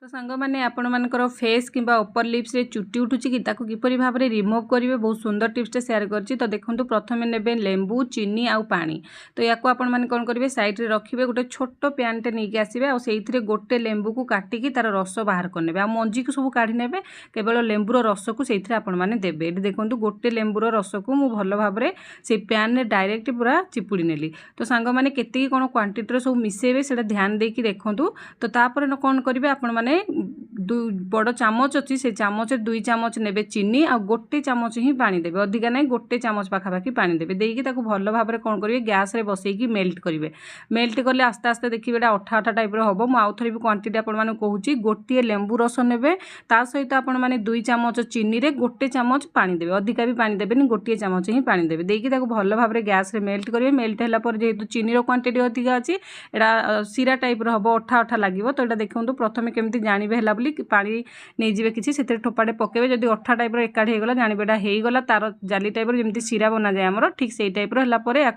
तो सांग मैंने आपण मानकर फेस किंबा अपर लिप्स रे चुट्टी उठुची कि ताकू किपरि भाव में रिमूव करेंगे बहुत सुंदर टिप्स शेयर करछि। तो देखो प्रथम ने लेंबू चीनी आउ पानी। तो या आपण मैंने कौन करेंगे साइड रे रखिए गोटे छोट पैनटे नहीं आसवे आईथे गोटे लेंबू को काटिकी तार रस बाहर करने आ मंजी को सब काढ़ी ने केवल लेंबूर रस को से आपने देवे। ये देखो गोटे लेंबूर रस को मुझे भल भाव में से पैन रे डायरेक्ट पूरा चिपुड़ी नेली। तो सांग मैंने केतिकी कौन क्वांटिटी सब मिसेबे से ध्यान देकी देखूँ। तो तापर कौन करेंगे आपण मैंने बड़ चामच अच्छी से चामच 2 चामच ने चीनी आ गोटे चामच ही पानी देवे अधिका ना गोटे चामच पाखापाखि पानी देवे देकी भल भाव में कौन करेंगे गैस रे बसैकी मेल्ट करेंगे। मेल्ट कले आस्ते आस्ते देखिए अठा अठा टाइप हम मुझे आउ थे भी क्वांटिटी आपको कहूँ गोटे लेंबू रस ने सहित आपण मैंने 2 चामच चीनी रे गोटे चामच पानी देवे अधिका भी पानी देवे गोटे चामच ही पानी देवे देकी भल भाव में गैस रे मेल्ट करेंगे। मेल्ट है जेहेतु चीनी क्वांटिटी अधिका अच्छी एटा सीरा टाइप हम अठा अठा लगे। तो यहाँ देखो प्रथम केमती जानवे है बोली पानी नहीं जी किसी से ठोपाटे पकेबे जब अठा टाइप एकाठी होगा जानवे होगला तार जाली टाइप जमी सीरा बना जाए आमर ठीक से टाइप है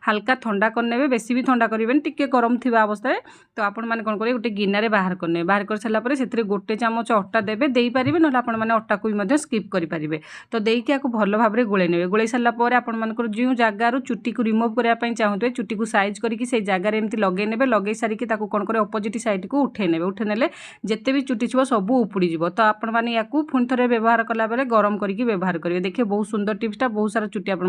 हल्का ठंडा करने बेसी भी ठंडा करेंगे टिके गरम थी अवस्था। तो आपण मैंने कौन करेंगे गोटे गिनारे बाहर करने बाहर कर सारापर से गोटे चामच अटा देवे दे पारे ना आपण मैंने अटा को भी स्किप करेंगे। तो देकी भल भाव में गोले ने गोले सारापर आपर जो जगार चुट्टी को रिमूव करने चाहते चुट्टी को साइज करके से जगार एमती लगे ने लगे सारिकी कौन कर अपोजिट साइड को उठे ने उठे ने जिते भी चुट्टी छो सब उपुड़ी जीव। तो आपण मैंने या पुणी थे व्यवहार कला गरम करके व्यवहार करेंगे। देखिए बहुत सुंदर टिप्सटा बहुत सारा चुट्टी आपण